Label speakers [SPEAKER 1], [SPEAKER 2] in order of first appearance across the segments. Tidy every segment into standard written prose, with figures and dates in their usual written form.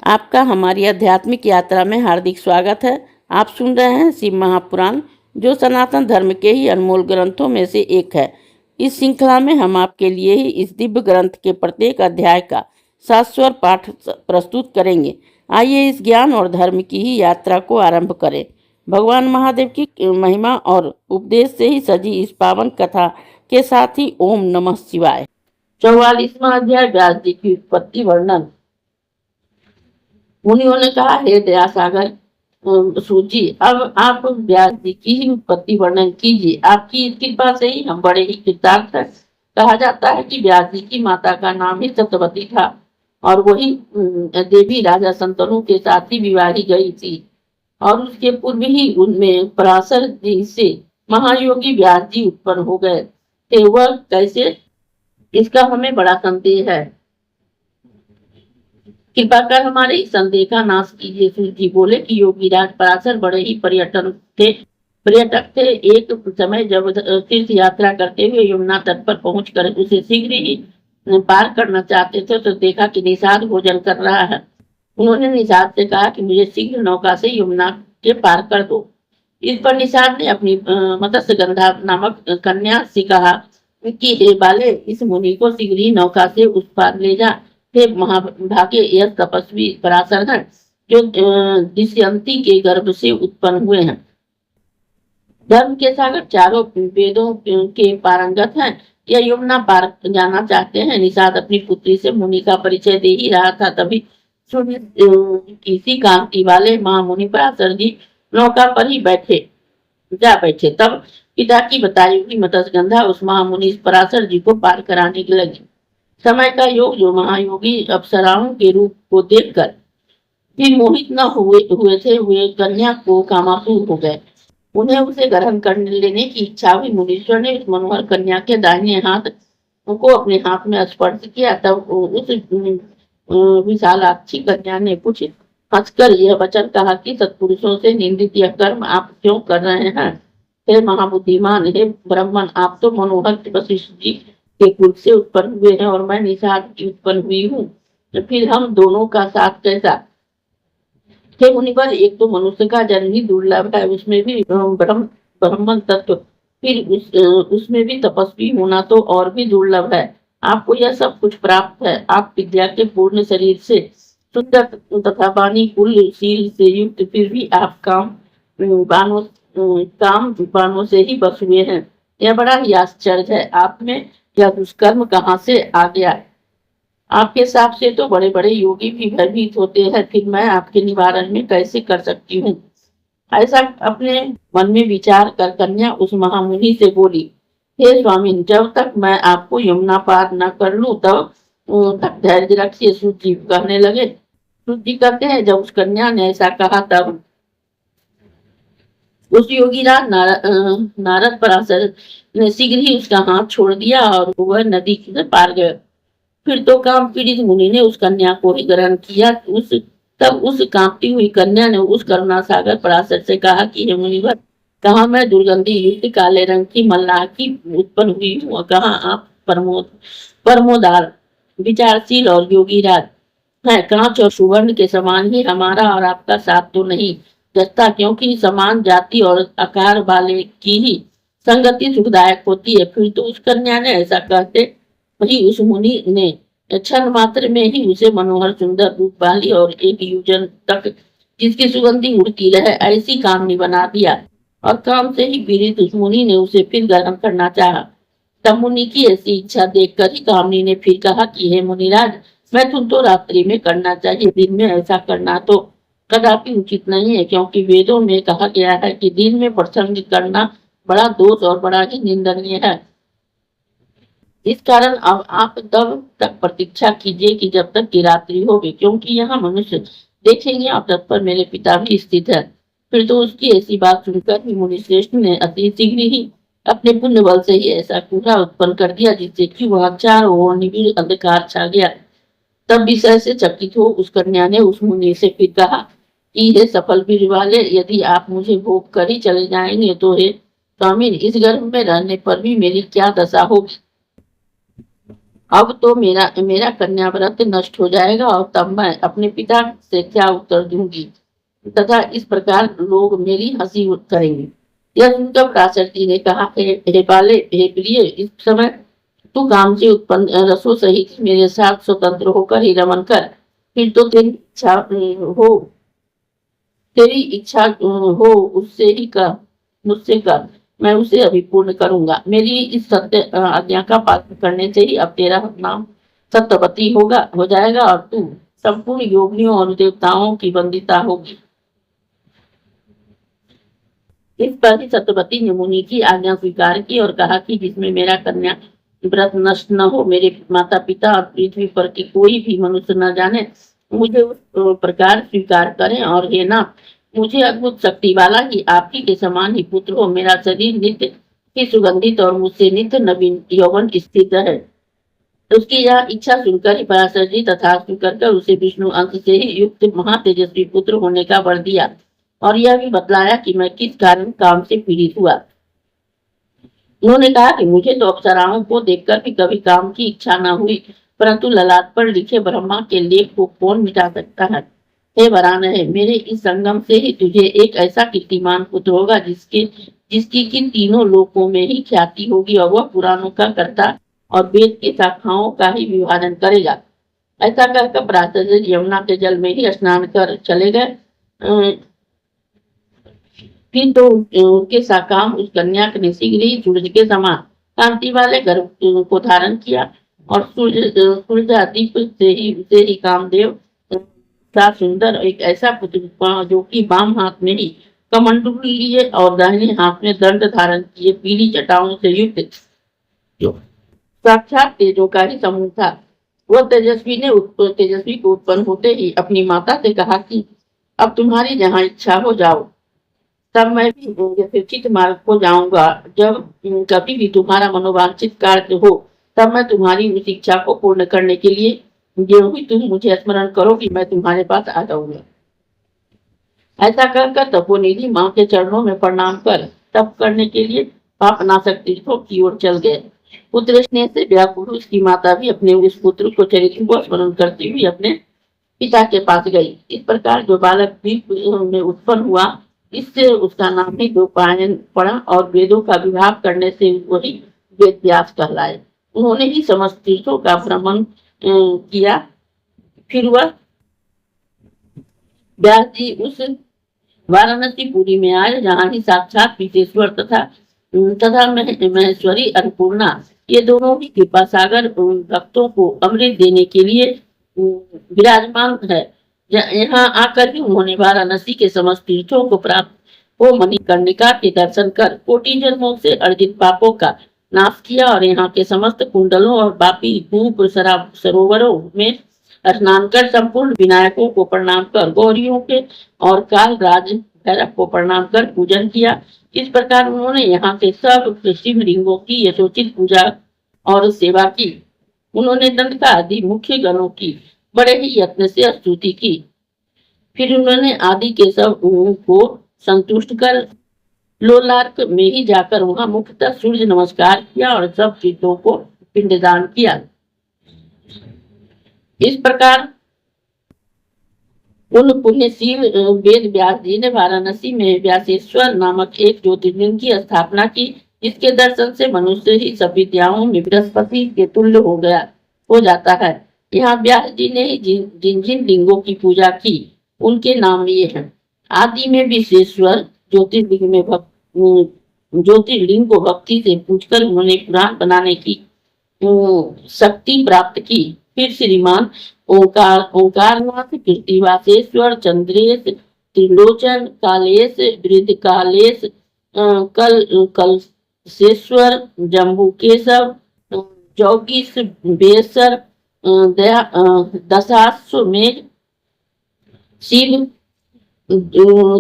[SPEAKER 1] आपका हमारी आध्यात्मिक यात्रा में हार्दिक स्वागत है। आप सुन रहे हैं शिव महापुराण, जो सनातन धर्म के ही अनमोल ग्रंथों में से एक है। इस श्रृंखला में हम आपके लिए ही इस दिव्य ग्रंथ के प्रत्येक अध्याय का शाश्वत पाठ प्रस्तुत करेंगे। आइए इस ज्ञान और धर्म की ही यात्रा को आरंभ करें। भगवान महादेव की महिमा और उपदेश से ही सजी इस पावन कथा के साथ ही ओम नमः शिवाय। 44वां अध्याय, व्यास जी की उत्पत्ति वर्णन। मुनियों ने कहा, हे दया सागर सूत जी, अब आप व्यास जी की ही उत्पत्ति वर्णन कीजिए। आपकी इस कृपा से ही हम बड़े ही कृतार्थ हैं। कहा जाता है कि व्यास जी की माता का नाम ही सत्यवती था और वही देवी राजा शंतनु के साथ ही विवाही गई थी और उसके पूर्व ही उनमें पराशर जी से महायोगी व्यास जी उत्पन्न हो गए थे। वह कैसे, इसका हमें बड़ा संदेह है। कृपा कर हमारे इस संदेह का नाश कीजिए। सूत जी बोले कि योगीराज पराशर बड़े ही पर्यटक थे। एक समय जब तीर्थ यात्रा करते हुए यमुना तट पर पहुंचकर उसे शीघ्र ही पार करना चाहते थे तो देखा कि निषाद भोजन कर रहा है। उन्होंने निषाद से कहा कि मुझे शीघ्र नौका से यमुना के पार कर दो। इस पर निषाद ने अपनी मत्स्यगंधा नामक कन्या से कहा कि हे बाले, इस मुनि को शीघ्र ही नौका से उस पार ले जा। हे महाभाग्य, यह तपस्वी पराशर है जो दमयंती के गर्भ से उत्पन्न हुए हैं। धर्म के सागर, चारों वेदों के पारंगत हैं। यह यमुना पार जाना चाहते हैं। निषाद अपनी पुत्री से मुनि का परिचय दे ही रहा था, तभी सूर्य किसी कांति वाले महामुनि पराशर जी नौका पर ही जा बैठे। तब पिता की बताई हुई मत्स्यगंधा उस महामुनि पराशर जी को पार कराने लगी। समय का योग जो महायोगी अप्सराओं के रूप को देखकर भी मोहित न हुए थे, वे कन्या को कामातुर हो गए। उन्हें उसे ग्रहण कर लेने की इच्छा हुई। मुनीश्वर ने उस मनोहर कन्या के दाहिने हाथ को अपने हाथ में स्पर्श किया। तब उस विशालाक्षी कन्या ने कुछ हंसकर यह वचन कहा कि सत्पुरुषों से निंदित यह कर्म आप क्यों कर रहे हैं? हे महाबुद्धिमान, हे ब्राह्मण, आप तो मनोहर वशिष्ठ जी के कुल से उत्पन्न हुए हैं और मैं निषाद की उत्पन्न हुई हूँ। फिर हम दोनों का साथ कैसा? हे मुनिवर, एक तो मनुष्य का जन्म ही दुर्लभ है, उसमें भी ब्रह्मन तत्व, फिर उसमें भी तपस्वी होना तो और भी दुर्लभ है। आपको यह सब कुछ प्राप्त है। आप विद्या के पूर्ण शरीर से, सुंदर तथा वाणी कुलशील से युक्त, फिर भी आप काम बानों से ही बस हुए हैं। यह बड़ा ही आश्चर्य है। आप में यह दुष्कर्म कहाँ से आ गया? आपके साथ से तो बड़े बड़े योगी भी भयभीत होते हैं, फिर मैं आपके निवारण में कैसे कर सकती हूँ? ऐसा अपने मन में विचार कर कन्या उस महामुनि से बोली, हे स्वामी, जब तक मैं आपको यमुना पार न कर लूं तब धैर्य रखिए। सूत जी कहने लगे। सूत जी कहते हैं, जब उस कन्या ने ऐसा कहा तब उस योगीराज नारद पराशर ने शीघ्र ही उसका हाथ छोड़ दिया और वह नदी से पार गए। फिर तो काम पीड़ित मुनि ने उस कन्या को ही ग्रहण किया। तब उस कांपती हुई कन्या ने उस करुणा सागर पराशर से कहा कि हे मुनिवर, कहाँ मैं दुर्गंधी युक्त काले रंग की मल्लाह की उत्पन्न हुई हूँ, कहाँ आप परमोदार विचारशील और योगीराज है। कांच और सुवर्ण के समान ही हमारा और आपका साथ तो नहीं जचता, क्योंकि समान जाति और आकार वाले की ही संगति सुखदायक होती है। फिर तो उस कन्या ने ऐसा कहते वही उस मुनि ने क्षण मात्र में ही उसे मनोहर सुंदर रूप वाली और एक योजन तक जिसकी सुगंधी उड़ती रहे ऐसी कामनी बना दिया और काम से ही पीड़ित उस मुनि ने उसे फिर ग्रहण करना चाहा। तब मुनि की ऐसी इच्छा देखकर ही कामनी ने फिर कहा कि हे मुनिराज, मैं तुम तो रात्रि में करना चाहिए, दिन में ऐसा करना तो कदापि उचित नहीं है, क्योंकि वेदों में कहा गया है कि दिन में प्रसंग करना बड़ा दोष और बड़ा ही निंदनीय है। इस कारण अब आप तब तक प्रतीक्षा कीजिए कि जब तक की रात्रि होगी, क्योंकि यहाँ मनुष्य देखेंगे और तट पर मेरे पिता भी स्थित है। फिर तो उसकी ऐसी बात सुनकर भी मुनि श्रेष्ठ ने अति शीघ्र ही अपने पुण्य बल से ही ऐसा कूड़ा उत्पन्न कर दिया जिससे कि वह चारों ओर निबिड़ अंधकार छा गया। तब विषय से चकित हो उस कन्या ने उस मुनि से फिर कहा कि हे सफल वीर वाले, यदि आप मुझे भोग कर ही चले जाएंगे तो हे स्वामी, इस गर्भ में रहने पर भी मेरी क्या दशा होगी? अब तो मेरा मेरा कन्या व्रत नष्ट हो जाएगा और तब मैं अपने पिता से क्या उत्तर दूंगी तथा इस प्रकार लोग मेरी हंसी करेंगे। यह सुनकर पराशर जी ने कहा, हे बाले, हे प्रिय, इस समय तू काम से उत्पन्न रसों सहित मेरे साथ स्वतंत्र होकर ही रमन कर। फिर तो तेरी इच्छा हो उससे ही कर, मुझसे कर, मैं उसे अभी पूर्ण करूंगा। मेरी इस सत्य आज्ञा का पालन करने से ही अब तेरा नाम सत्यवती हो जाएगा और तू संपूर्ण योगियों और देवताओं की वंदिता होगी। इस पर ही सत्यवती ने मुनि की आज्ञा स्वीकार की और कहा कि जिसमें मेरा कन्या व्रत नष्ट न हो, मेरे माता पिता और पृथ्वी पर की कोई भी मनुष्य न जाने, मुझे उस प्रकार स्वीकार करें। और हे नाथ, मुझे अद्भुत शक्ति वाला ही आपकी के समान ही पुत्र हो। मेरा शरीर नित्य ही सुगंधित और मुझसे नित्य नवीन यौवन स्थित है। उसकी यह इच्छा सुनकर ही पराशर जी तथास्तु कर उसे विष्णु अंश से ही युक्त महातेजस्वी पुत्र होने का वर दिया और यह भी बतलाया कि मैं किस कारण काम से पीड़ित हुआ। उन्होंने कहा कि मुझे तो अप्सराओं को देखकर भी कभी काम की इच्छा न हुई, परंतु ललाट पर लिखे ब्रह्मा के लेख को कौन मिटा सकता है। हे वरानहे, मेरे इस संगम से ही तुझे एक ऐसा कीर्तिमान पुत्र होगा जिसकी किन तीनों लोकों में ही ख्याति होगी और वह पुराणों का कर्ता और वेद की शाखाओं का ही विभाजन करेगा। ऐसा कहकर पराशर जी यमुना के जल में ही स्नान कर चले गए। फिर तो उनके साकाम उस कन्या ने शीघ्र ही सूरज के समान कांति वाले गर्भ को धारण किया और सूर्य से ही कामदेव सा सुंदर एक ऐसा पुत्र जो कि बाम हाथ में ही कमंडल लिए और दाहिने हाथ में दंड धारण किए पीली जटाओं से युक्त जो साक्षात तेजों का ही समूह था। वह तेजस्वी को उत्पन्न होते ही अपनी माता से कहा कि अब तुम्हारी जहाँ इच्छा हो जाओ, तब मैं भी यथोचित मार्ग को जाऊंगा। जब कभी भी तुम्हारा मनोवांछित कार्य हो, तब मैं तुम्हारी उस इच्छा को पूर्ण करने के लिए जो भी तुम मुझे स्मरण करो कि मैं तुम्हारे पास आ जाऊंगा। ऐसा कहकर तपोनिधि माँ के चरणों में प्रणाम कर तप करने के लिए पापनाशक तीर्थों की ओर चल गए। पुत्र स्नेह से व्याकुल उसकी माता भी अपने उस पुत्र को चरित्र को स्मरण करती हुई अपने पिता के पास गई। इस प्रकार जो बालक द्वीप में उत्पन्न हुआ, इससे उसका नाम ही द्वैपायन पड़ा और वेदों का विभाग करने से वही वेद व्यास कहलाए। उन्होंने ही समस्त तीर्थों का भ्रमण किया। फिर वह व्यास जी उस वाराणसी पुरी में आए जहाँ ही साक्षात पीतेश्वर तथा महेश्वरी अन्नपूर्णा ये दोनों ही कृपा सागर भक्तों को अमृत देने के लिए विराजमान है। यहाँ आकर भी उन्होंने वाराणसी के समस्त तीर्थों को प्राप्त हो मणिकर्णिका के दर्शन कर कोटि जन्मों से अर्जित पापों का नाश किया और यहाँ के समस्त कुंडलों और बापी धूप सरोवरों में स्नान कर संपूर्ण विनायकों को प्रणाम कर गौरियों के और काल राज भैरव को प्रणाम कर पूजन किया। इस प्रकार उन्होंने यहाँ के सब शिवलिंगों की यथोचित पूजा और सेवा की। उन्होंने दंडका आदि मुख्य गणों की बड़े ही यत्न से स्तुति की। फिर उन्होंने आदि के सब को संतुष्ट कर लोलार्क में ही जाकर वहां मुख्यतः सूर्य नमस्कार किया और सब चीजों को पिंडदान किया। इस प्रकार उन पुण्यशील वेद व्यास जी ने वाराणसी में व्यासेश्वर नामक एक ज्योतिर्लिंग की स्थापना की, जिसके दर्शन से मनुष्य ही सब विद्याओं में बृहस्पति के तुल्य हो जाता है। यहाँ व्यास जी ने जिन जिन लिंगों की पूजा की उनके नाम ये हैं। आदि में विश्वेश्वर ज्योतिर्लिंग को भक्ति से पूछकर उन्होंने पुराण बनाने की शक्ति प्राप्त की। फिर श्रीमान ओंकारनाथ, कीर्तिवासेश्वर, चंद्रेश, त्रिलोचन, कालेश, वृद्ध कालेश, कलशेश्वर, जम्बू केशव, जौगीश बेसर, दशाश्वमेध, शिव,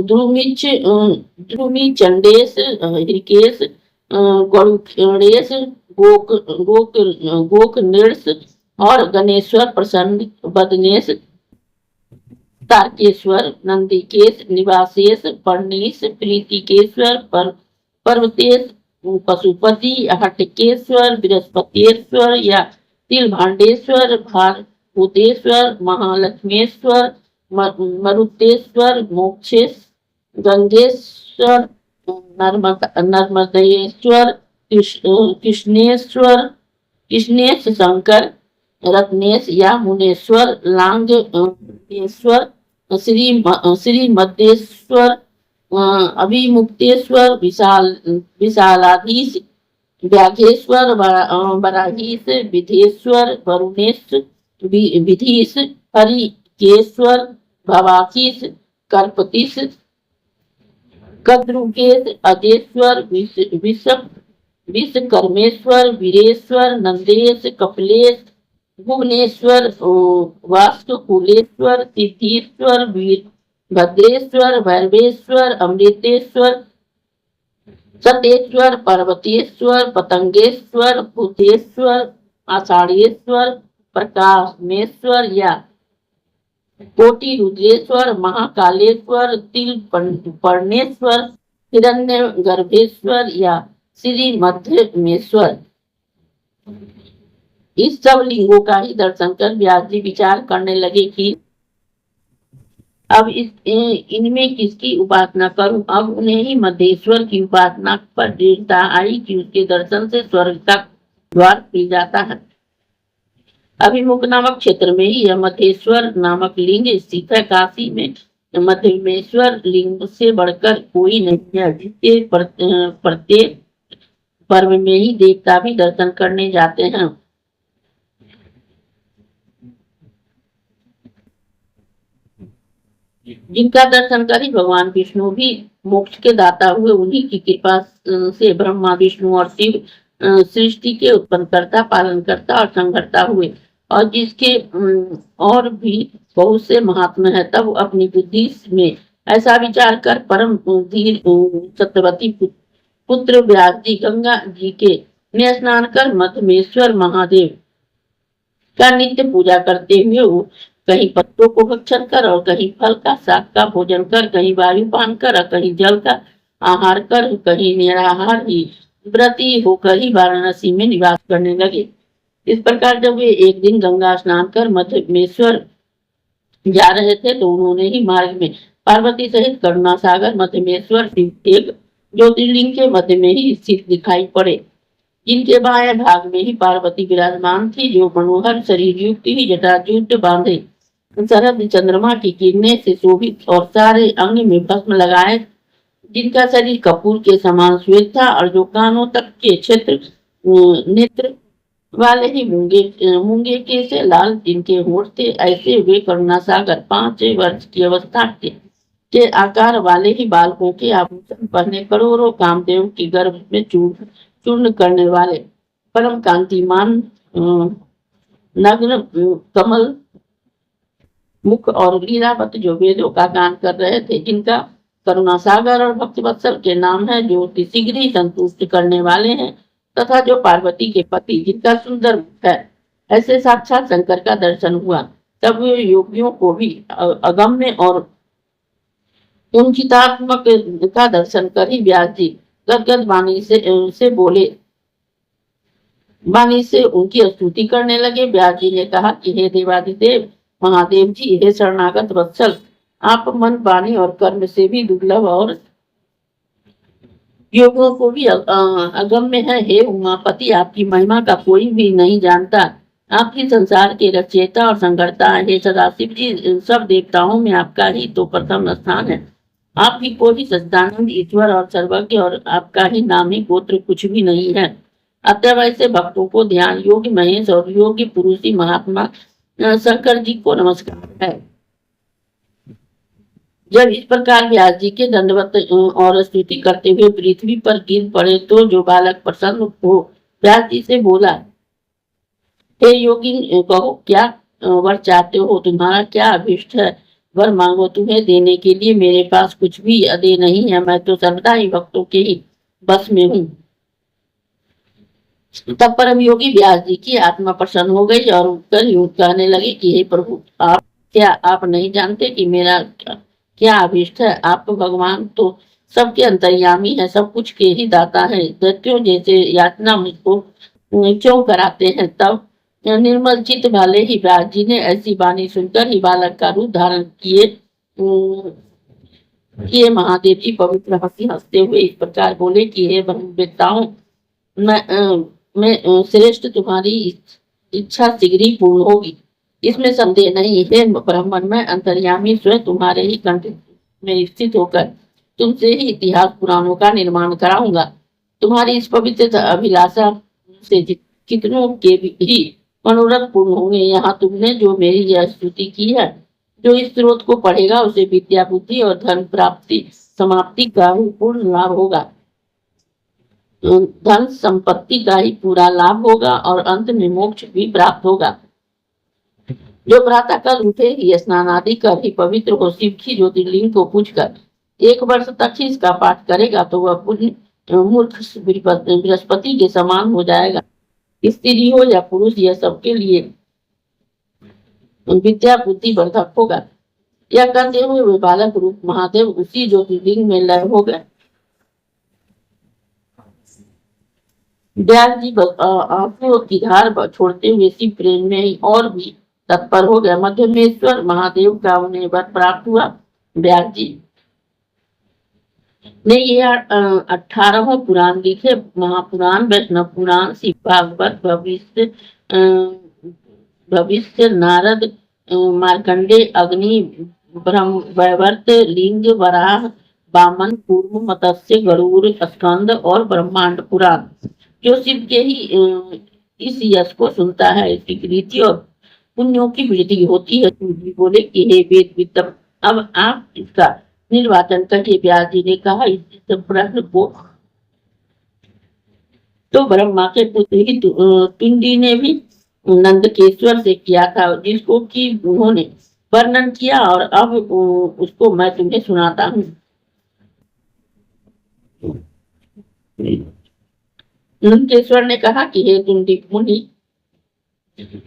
[SPEAKER 1] ध्रुमी चंडेश, ऋकेश, गणेश, गोक नृष और गणेश्वर, प्रसन्न बदनेश, तारकेश्वर, नंदिकेश, निवासेश, पर्णेश, प्रीतिकेश्वर, पर्वतेश, पशुपति, हटकेश्वर, बृहस्पतिश्वर या तिलभाण्डेश्वर, भारभूतेश्वर, महालक्ष्मेश्वर, मरुतेश्वर, मोक्षेश, गंगेश्वर, नर्मदेश्वर, कृष्णेश्वर, कृष्णेश शंकर, रत्नेश या मुनेश्वर, लांगेश्वर, श्री मद्देश्वर, अभिमुक्तेश्वर, विशालाधीश, व्याघेश्वर, बराहीश, विधेश्वर, वरुणेश, विधीश, हरिकेश्वर, भवाकीश, कर्पतीश, कद्रुकेश, अजेश्वर, विश्वकर्मेश्वर, वीरेश्वर, नंदेश, कपिलेश, भुवनेश्वर, वास्तुकुलेश्वर, सिद्धेश्वर, भद्रेश्वर, भैरवेश्वर, अमृतेश्वर, सतेश्वर, पर्वतेश्वर, पतंगेश्वर, भूतेश्वर, आषाढ़ेश्वर, प्रकाशमेश्वर या कोटि रुद्रेश्वर, महाकालेश्वर, तिल पर्णेश्वर, हिरण्य गर्भेश्वर या श्री मध्यमेश्वर। इस सब लिंगों का ही दर्शन कर व्यास जी विचार करने लगे कि अब इनमें किसकी उपासना करूं। अब उन्हें ही मध्य की उपासना पर दृढ़ता आई कि उसके दर्शन से स्वर्ग का द्वार खुल जाता है। अभिमुख नामक क्षेत्र में ही यह मध्येश्वर नामक लिंग स्थित है। काशी में मध्यमेश्वर लिंग से बढ़कर कोई नहीं है, जिसके प्रत्येक पर्व में ही देवता भी दर्शन करने जाते हैं। जिनका दर्शन कर ही भगवान विष्णु भी मोक्ष के दाता हुए, उन्हीं की कृपा से ब्रह्मा विष्णु और शिव सृष्टि के उत्पन्नकर्ता, पालनकर्ता और संहर्ता हुए। और जिसके और भी बहुत से महात्मा है, तब अपनी बुद्धि में ऐसा विचार कर परम धीर सत्यवती पुत्र व्यास जी गंगा जी के में स्नान कर मध्यमेश्वर महादेव का नित्य पूजा करते हुए कहीं पत्तों को भक्षण कर और कहीं फल का शाक का भोजन कर, कहीं वायु पान कर और कहीं जल का आहार कर, कहीं निराहार ही व्रती होकर ही वाराणसी में निवास करने लगे। इस प्रकार जब वे एक दिन गंगा स्नान कर मध्यमेश्वर जा रहे थे, तो उन्होंने ही मार्ग में पार्वती सहित करुणा सागर मध्यमेश्वर एक ज्योतिर्लिंग के मध्य में ही स्थित दिखाई पड़े, जिनके बाएं भाग में ही पार्वती विराजमान थी, जो मनोहर शरीर युक्त ही जटाजूट बांधे शरद चंद्रमा की किरणें से शोभित और सारे अंग में भस्म लगाए, जिनका शरीर कपूर के समान श्वेत था और जो कानों तक के क्षेत्र नेत्र वाले ही मूंगे के से लाल जिनके होठ थे, ऐसे वे करुणा सागर 5 वर्ष की अवस्था के आकार वाले ही बालकों के आभूषण पहने करोड़ों कामदेव की गर्भ में चूर्ण करने वाले परम कांतिमान नग्न कमल मुख और लीलावत जो वेदों का गान कर रहे थे, जिनका करुणा सागर और भक्तवत्सल के नाम है, जो शीघ्र ही संतुष्ट करने वाले हैं, तथा जो पार्वती के पति जिनका सुंदर मुख है, ऐसे साक्षात शंकर का दर्शन हुआ। तब योगियों को भी अगम्य और उन्चितात्मक का दर्शन कर ही व्यास जी गदगद वाणी से उनकी स्तुति करने लगे। व्यास जी ने कहा कि हे देवादिदेव महादेव जी, हे शरणागत वत्सल, आप मन, वाणी और कर्म से भी दुर्लभ और योगों को भी अगम्य है। हे उमापति, आपकी महिमा का कोई भी नहीं जानता। आप ही संसार के रचयिता और संगठता है। हे सदाशिव जी, सब देवताओं में आपका ही तो प्रथम स्थान है। आप ही को ही सच्चिदानंद ईश्वर और सर्वज्ञ, और आपका ही नाम ही गोत्र कुछ भी नहीं है। अतः वैसे भक्तों को ध्यान योगी महेश और योगी पुरुषी महात्मा शंकर जी को नमस्कार है। जब इस प्रकार व्यास जी के दंडवत और स्तुति करते हुए पृथ्वी पर गिर पड़े, तो जो बालक प्रसन्न हो व्यास जी से बोला, हे योगी, कहो क्या वर चाहते हो, तुम्हारा क्या अभिष्ट है, वर मांगो, तुम्हें देने के लिए मेरे पास कुछ भी अदे नहीं है। मैं तो सर्वदा ही भक्तों के ही बस में हूँ। तब परम योगी व्यास जी की आत्मा प्रसन्न हो गई और उठकर यूं कहने लगे कि हे प्रभु, आप नहीं जानते कि मेरा क्या अभिष्ट है। आप भगवान तो सबके अंतर्यामी है, सब कुछ के ही दाता है। दैत्यों जैसे यातना मुझको क्यों कराते हैं। तब निर्मल चित्त वाले ही व्यास जी ने ऐसी वाणी सुनकर ही बालक का रूप धारण किए महादेव जी पवित्र हंसी हंसते हुए इस प्रकार बोले कि हे ब्रह्मवेत्ताओं, मैं श्रेष्ठ तुम्हारी इच्छा शीघ्र ही पूर्ण होगी, इसमें संदेह नहीं है। ब्राह्मण में अंतर्यामी स्वयं तुम्हारे ही कंठ में स्थित होकर तुमसे ही इतिहास पुराणों का निर्माण कराऊंगा। तुम्हारी इस पवित्र अभिलाषा से कितनों के भी मनोरथ पूर्ण होंगे। यहाँ तुमने जो मेरी यह स्तुति की है, जो इस स्रोत को पढ़ेगा उसे विद्या बुद्धि और धन प्राप्ति समाप्ति का ही पूर्ण लाभ होगा। धन संपत्ति का ही पूरा लाभ होगा और अंत में मोक्ष भी प्राप्त होगा। जो प्रातः काल उठे ही स्नान आदि कर ही पवित्र हो शिव की ज्योतिर्लिंग को पूछकर 1 वर्ष तक ही इसका पाठ करेगा तो वह पुण्य मूर्ख बृहस्पति के समान हो जाएगा। स्त्री हो या पुरुष, यह सबके लिए विद्या बुद्धि वर्धक होगा। यह कहते हुए वे बालक रूप महादेव उसी ज्योतिर्लिंग में लय हो गए। व्यास जी आंसुओं की धार छोड़ते हुए शिव प्रेम में ही और भी तत्पर हो गए। मध्यमेश्वर महादेव का उन्हें वर प्राप्त हुआ। व्यास जी ने ये 18 पुराण लिखे। महापुराण, वैष्णव पुराण, शिव भागवत, भविष्य, नारद, मार्कंडे, अग्नि, ब्रह्म वैवर्त, लिंग, वराह, वामन, पूर्व, मत्स्य, गरुड़, स्कंद और ब्रह्मांड पुराण। जो शिव के ही इस यश को सुनता है, इसकी रीति और पुण्यों की वृद्धि होती है। बोले कि हे वेद विद्म, अब आप इसका निर्वाचन करिए। व्यास जी ने कहा, इस प्रश्न को तो ब्रह्मा के पुत्र ही तुंडी ने भी नंदकेश्वर से किया था, जिसको कि उन्होंने वर्णन किया और अब उसको मैं तुम्हें सुनाता हूँ। नंदकेश्वर ने कहा कि हे तुंडी मुनि,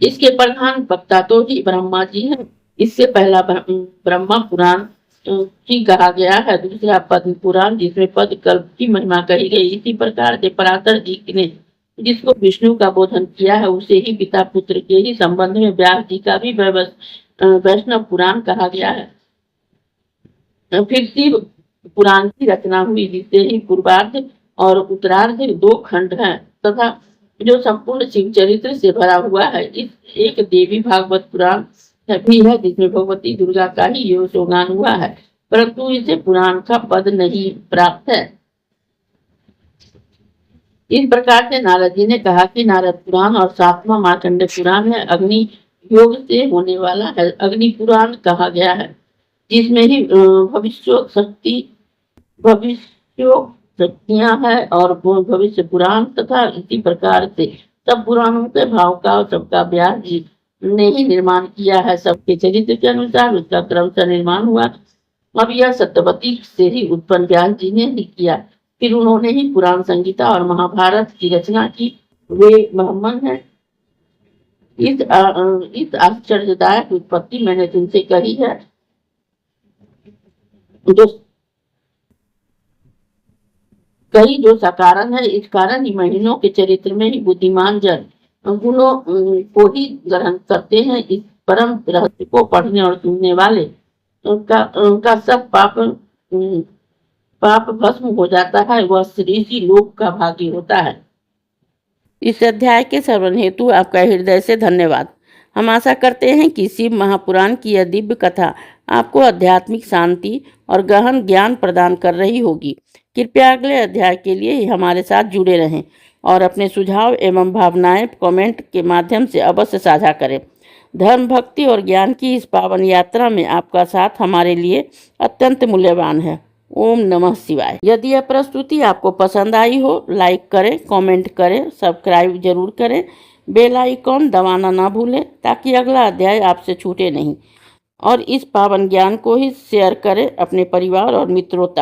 [SPEAKER 1] इसके प्रधान वक्ता तो ही ब्रह्मा जी हैं। इससे पहला ब्रह्मा पुराण की कहा गया है, दूसरा पद्म पुराण जिसमें पद कल्प की महिमा कही गई। इसी प्रकार से पराशर जी ने जिसको विष्णु का बोधन किया है, उसे ही पिता पुत्र के ही संबंध में व्यास जी का भी वैष्णव पुराण कहा गया है। फिर शिव पुराण की रचना हुई, जिससे ही पूर्वार्ध और उत्तरार्ध 2 खंड हैं तथा जो संपूर्ण शिव चरित्र से भरा हुआ है। इस एक देवी भागवत पुराण भी है, जिसमें भगवती दुर्गा का ही यशोगान हुआ है, परंतु इसे पुराण का पद नहीं प्राप्त है। इस प्रकार से नारद जी ने कहा कि नारद पुराण और 7वां मार्कंड पुराण है, अग्नि योग से होने वाला है। अग्नि पुराण कहा गया है, जिसमें ही भविष्य शक्तियां है और भविष्य पुराण तथा इसी प्रकार से सब पुराणों के भाव का सबका व्यास जी ने ही निर्माण किया है। सबके चरित्र के अनुसार उसका क्रमशः निर्माण हुआ। अब यह सत्यवती से ही उत्पन्न व्यास जी ने ही किया। फिर उन्होंने ही पुराण संगीता और महाभारत की रचना की। वे ब्राह्मण है। इस आश्चर्यदायक उत्पत्ति मैंने तुमसे कही है, जो सकारण है। इस कारण ही महीनों के चरित्र में ही बुद्धिमान जन गुणों को ही ग्रहण करते हैं। इस परम रहस्य को पढ़ने और सुनने वाले उनका सब पाप भस्म हो जाता है, वह ऋषि लोक का भागी होता है। इस अध्याय के श्रवण हेतु आपका हृदय से धन्यवाद। हम आशा करते हैं कि शिव महापुराण की यह दिव्य कथा आपको आध्यात्मिक शांति और गहन ज्ञान प्रदान कर रही होगी। कृपया अगले अध्याय के लिए हमारे साथ जुड़े रहें और अपने सुझाव एवं भावनाएं कमेंट के माध्यम से अवश्य साझा करें। धर्म, भक्ति और ज्ञान की इस पावन यात्रा में आपका साथ हमारे लिए अत्यंत मूल्यवान है। ओम नमः शिवाय। यदि यह प्रस्तुति आपको पसंद आई हो, लाइक करें, कमेंट करें, सब्सक्राइब जरूर करें, बेल आइकॉन दबाना ना भूलें ताकि अगला अध्याय आपसे छूटे नहीं। और इस पावन ज्ञान को ही शेयर करें अपने परिवार और मित्रों तक।